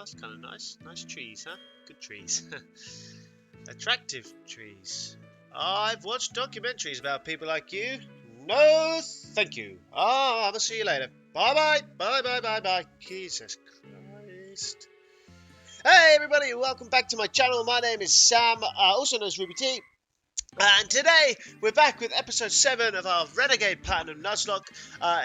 that's kind of nice. Nice trees, huh? Good trees. Attractive trees. I've watched documentaries about people like you. No, thank you. I will see you later. Bye-bye. Bye-bye. Jesus Christ. Hey, everybody. Welcome back to my channel. My name is Sam, also known as RubyT. And today, we're back with episode 7 of our Renegade Platinum Nuzlocke.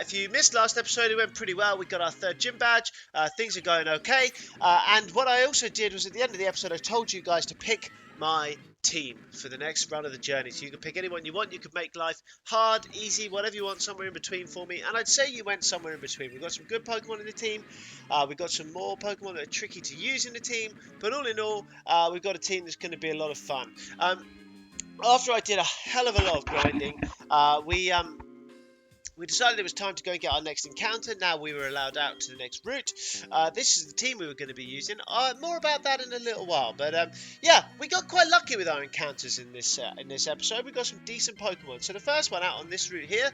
If you missed last episode, it went pretty well. We got our 3rd gym badge. Things are going okay. And what I also did was at the end of the episode, I told you guys to pick my team for the next run of the journey. So you can pick anyone you want. You could make life hard, easy, whatever you want, somewhere in between for me. And I'd say you went somewhere in between. We've got some good Pokemon in the team. We've got some more Pokemon that are tricky to use in the team. But all in all, we've got a team that's going to be a lot of fun. After I did a hell of a lot of grinding, we decided it was time to go and get our next encounter. Now we were allowed out to the next route. This is the team we were going to be using. More about that in a little while. But yeah, we got quite lucky with our encounters in this episode. We got some decent Pokemon. So the first one out on this route here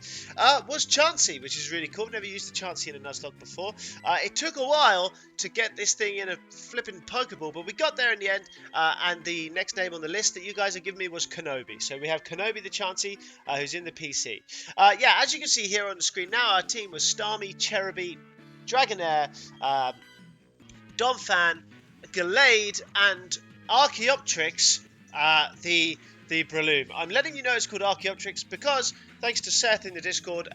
was Chansey, which is really cool. I've never used a Chansey in a Nuzlocke before. It took a while to get this thing in a flipping Pokeball, but we got there in the end. And the next name on the list that you guys have given me was Kenobi. So we have Kenobi the Chansey, who's in the PC. Yeah, as you can see here on the screen now, our team was Starmie, Cherubi, Dragonair, Donphan, Gallade, and Archaeopteryx, the Breloom. I'm letting you know it's called Archaeopteryx because, thanks to Seth in the Discord,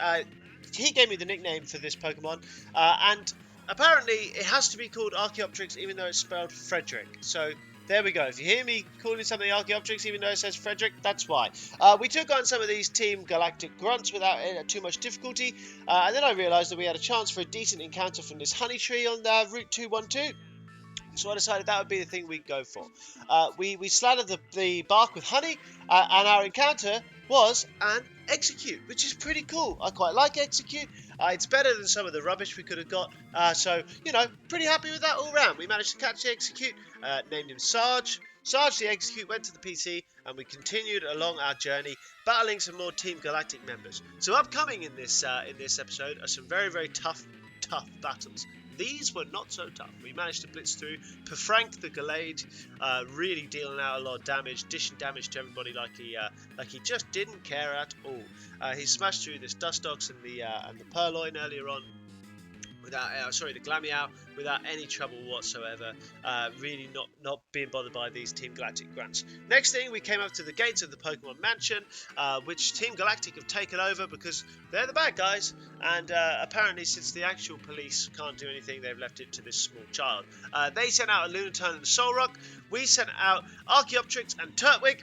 he gave me the nickname for this Pokemon, and apparently it has to be called Archaeopteryx even though it's spelled Frederick. So there we go. If you hear me calling something Archaeopteryx even though it says Frederick, that's why. We took on some of these Team Galactic grunts without too much difficulty, and then I realised that we had a chance for a decent encounter from this honey tree on Route 212. So I decided that would be the thing we'd go for. We slattered the bark with honey, and our encounter was an Execute, which is pretty cool. I quite like Execute. It's better than some of the rubbish we could have got. So, you know, pretty happy with that all round. We managed to catch the Execute, named him Sarge. Sarge the Execute went to the PC, and we continued along our journey, battling some more Team Galactic members. So upcoming in this episode are some very, very tough battles. These were not so tough. We managed to blitz through, Perfrank the Gallade, really dealing out a lot of damage, dishing damage to everybody like he just didn't care at all. He smashed through this Dustox and the Purloin earlier on, without the Glameow, without any trouble whatsoever. Really not being bothered by these Team Galactic grunts. Next thing, we came up to the gates of the Pokemon Mansion, which Team Galactic have taken over because they're the bad guys, and apparently since the actual police can't do anything, they've left it to this small child. They sent out a Lunatone and a Solrock. We sent out Archaeopteryx and Turtwig,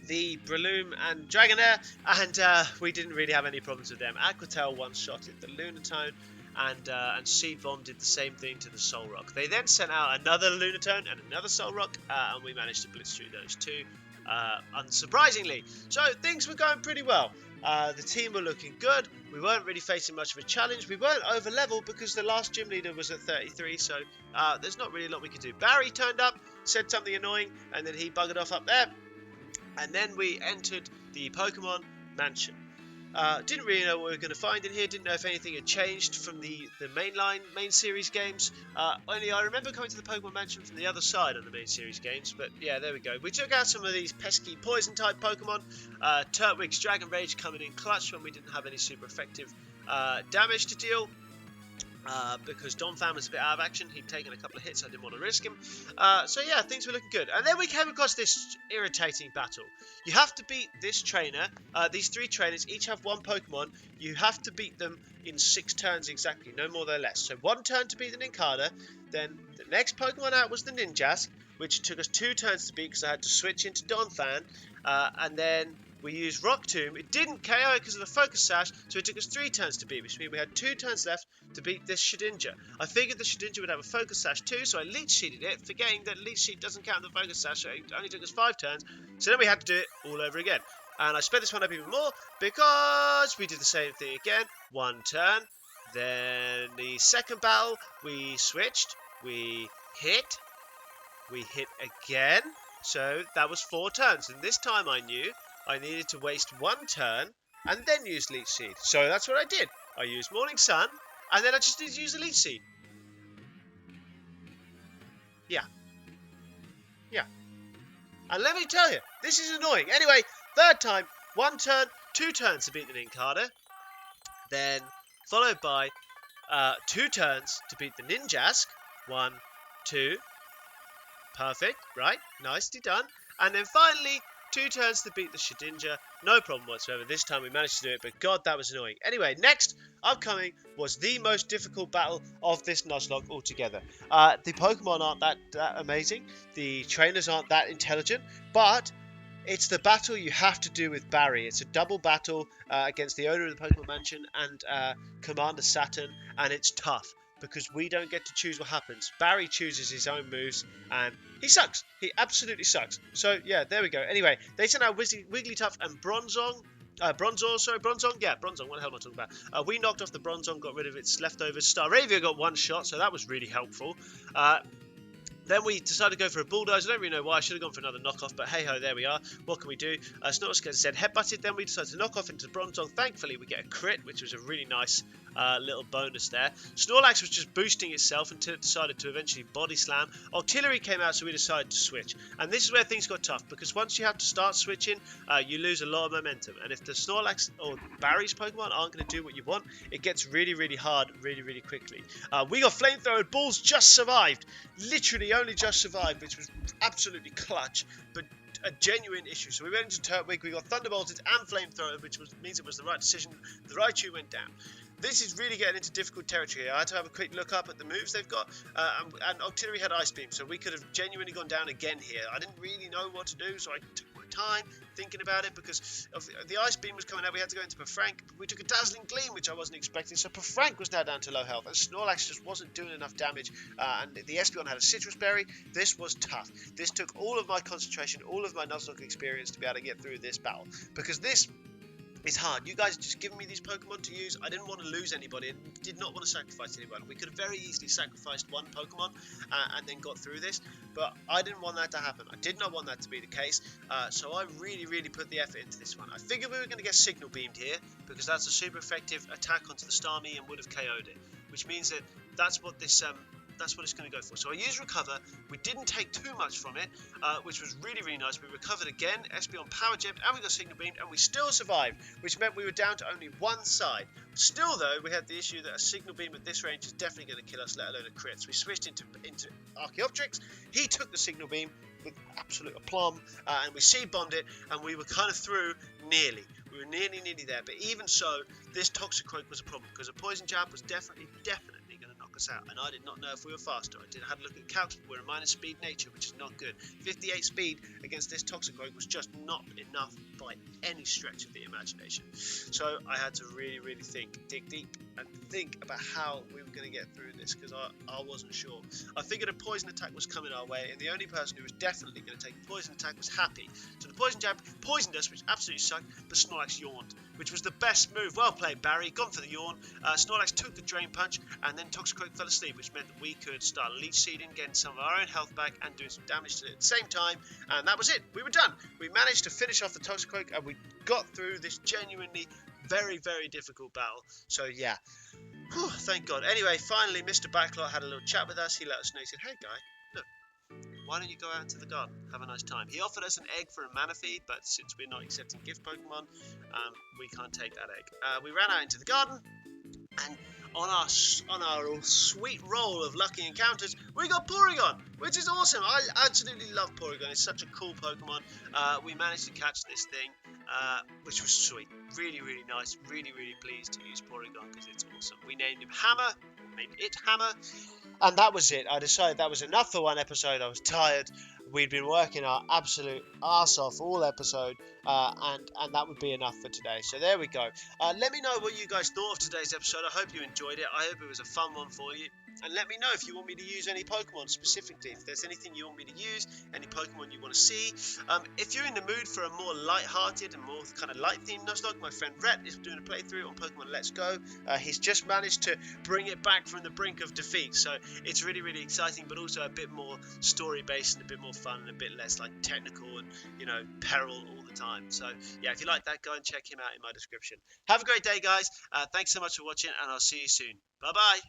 the Breloom and Dragonair, and we didn't really have any problems with them. Aquatel one-shotted the Lunatone, and Seed Bomb did the same thing to the Solrock. They then sent out another Lunatone and another Solrock, and we managed to blitz through those two, unsurprisingly. So things were going pretty well. The team were looking good. We weren't really facing much of a challenge. We weren't over level because the last gym leader was at 33, so there's not really a lot we could do. Barry turned up, said something annoying, and then he buggered off up there. And then we entered the Pokemon Mansion. Didn't really know what we were going to find in here. Didn't know if anything had changed from the main series games. Only I remember coming to the Pokemon Mansion from the other side on the main series games. But yeah, there we go. We took out some of these pesky poison type Pokemon. Turtwig's Dragon Rage coming in clutch when we didn't have any super effective damage to deal. Because Donphan was a bit out of action. He'd taken a couple of hits, I didn't want to risk him. So yeah, things were looking good. And then we came across this irritating battle. You have to beat this trainer. These 3 trainers each have 1 Pokemon. You have to beat them in 6 turns exactly, no more no less. So 1 turn to beat the Nincada. Then the next Pokemon out was the Ninjask, which took us 2 turns to beat because I had to switch into Donphan. And then we used Rock Tomb. It didn't KO it because of the Focus Sash, so it took us 3 turns to beat, which means we had 2 turns left to beat this Shedinja. I figured the Shedinja would have a Focus Sash too, so I Leech Seeded it, forgetting that Leech Seed doesn't count the Focus Sash, so it only took us 5 turns. So then we had to do it all over again. And I sped this one up even more because we did the same thing again. 1 turn. Then the second battle, we switched. We hit again. So that was 4 turns. And this time I knew I needed to waste 1 turn and then use Leech Seed. So that's what I did. I used Morning Sun, and then I just need to use the Leech Seed. Yeah, yeah. And let me tell you, this is annoying. Anyway, third time, 1 turn, 2 turns to beat the Ninkada. Then followed by 2 turns to beat the Ninjask. 1, 2. Perfect, right? Nicely done. And then finally, 2 turns to beat the Shedinja. No problem whatsoever. This time we managed to do it, but god, that was annoying. Anyway, next upcoming was the most difficult battle of this Nuzlocke altogether. The Pokemon aren't that amazing. The trainers aren't that intelligent, but it's the battle you have to do with Barry. It's a double battle against the owner of the Pokemon Mansion and Commander Saturn, and it's tough because we don't get to choose what happens. Barry chooses his own moves, and he sucks. He absolutely sucks. So, yeah, there we go. Anyway, they sent out Wigglytuff and Bronzong. Bronzong? Yeah, Bronzong. What the hell am I talking about? We knocked off the Bronzong, got rid of its leftovers. Staravia got 1 shot, so that was really helpful. Then we decided to go for a Bulldozer. I don't really know why. I should have gone for another knockoff, but hey-ho, there we are. What can we do? Snorlax gets Z headbutted. Then we decided to knock off into the Bronzong. Thankfully, we get a crit, which was a really nice little bonus there. Snorlax was just boosting itself until it decided to eventually body slam. Octillery came out, so we decided to switch. And this is where things got tough, because once you have to start switching, you lose a lot of momentum. And if the Snorlax or Barry's Pokemon aren't going to do what you want, it gets really, really hard really, really quickly. We got Flamethrower. Balls just survived. Literally only just survived, which was absolutely clutch, but a genuine issue. So we went into Turtwig, we got Thunderbolted and Flamethrower, which means it was the right decision. The Raichu went down. This is really getting into difficult territory. I had to have a quick look up at the moves they've got, and Octillery had Ice Beam, so we could have genuinely gone down again here. I didn't really know what to do, so I took my time thinking about it, because of the Ice Beam was coming out. We had to go into Perfrank. We took a Dazzling Gleam, which I wasn't expecting, so Perfrank was now down to low health, and Snorlax just wasn't doing enough damage, and the Espeon had a Citrus Berry. This was tough. This took all of my concentration, all of my Nuzlocke experience to be able to get through this battle, because this is hard. You guys just given me these Pokemon to use. I didn't want to lose anybody and did not want to sacrifice anyone. We could have very easily sacrificed 1 Pokemon and then got through this, but I didn't want that to happen. I did not want that to be the case, so I really, really put the effort into this one. I figured we were going to get Signal Beamed here, because that's a super effective attack onto the Starmie and would have KO'd it, which means that that's what this that's what it's going to go for. So I used Recover. We didn't take too much from it, which was really, really nice. We recovered again, Espeon Power Gemmed, and we got Signal Beamed, and we still survived, which meant we were down to only 1 side. Still, though, we had the issue that a Signal Beam at this range is definitely going to kill us, let alone a crit. So we switched into Archaeopteryx. He took the Signal Beam with absolute aplomb, and we C-bombed it, and we were kind of through nearly. We were nearly there, but even so, this Toxicroak was a problem, because a Poison Jab was definitely going to knock us out, and I did not know if we were faster. I had a look at calcs, but we're a minus speed nature, which is not good. 58 speed against this Toxicroak was just not enough by any stretch of the imagination. So I had to really, really dig deep, and think about how we were going to get through this, because I wasn't sure. I figured a poison attack was coming our way, and the only person who was definitely going to take a poison attack was Happy. So the Poison Jab poisoned us, which absolutely sucked, but Snorlax yawned, which was the best move. Well played, Barry. Gone for the yawn. Snorlax took the Drain Punch, and then Toxicroak fell asleep, which meant that we could start Leech Seeding, getting some of our own health back, and doing some damage to it at the same time. And that was it. We were done. We managed to finish off the Toxicroak, and we got through this genuinely very, very difficult battle. So yeah, whew, thank God. Anyway, finally, Mr. Backlot had a little chat with us. He let us know. He said, "Hey, guy, look, why don't you go out into the garden, have a nice time?" He offered us an egg for a mana feed, but since we're not accepting gift Pokemon, we can't take that egg. We ran out into the garden, and on our sweet roll of lucky encounters, we got Porygon, which is awesome. I absolutely love Porygon. It's such a cool Pokemon. We managed to catch this thing, which was sweet. Really, really nice. Really, really pleased to use Porygon because it's awesome. We named him Hammer, named it Hammer, and that was it. I decided that was enough for one episode. I was tired. We'd been working our absolute arse off all episode, and that would be enough for today. So there we go. Let me know what you guys thought of today's episode. I hope you enjoyed it. I hope it was a fun one for you. And let me know if you want me to use any Pokemon specifically. If there's anything you want me to use, any Pokemon you want to see. If you're in the mood for a more light-hearted and more kind of light-themed Nuzlocke, my friend Rhett is doing a playthrough on Pokemon Let's Go. He's just managed to bring it back from the brink of defeat. So it's really, really exciting, but also a bit more story-based and a bit more fun and a bit less like technical and, you know, peril all the time. So yeah, if you like that, go and check him out in my description. Have a great day, guys. Thanks so much for watching, and I'll see you soon. Bye-bye.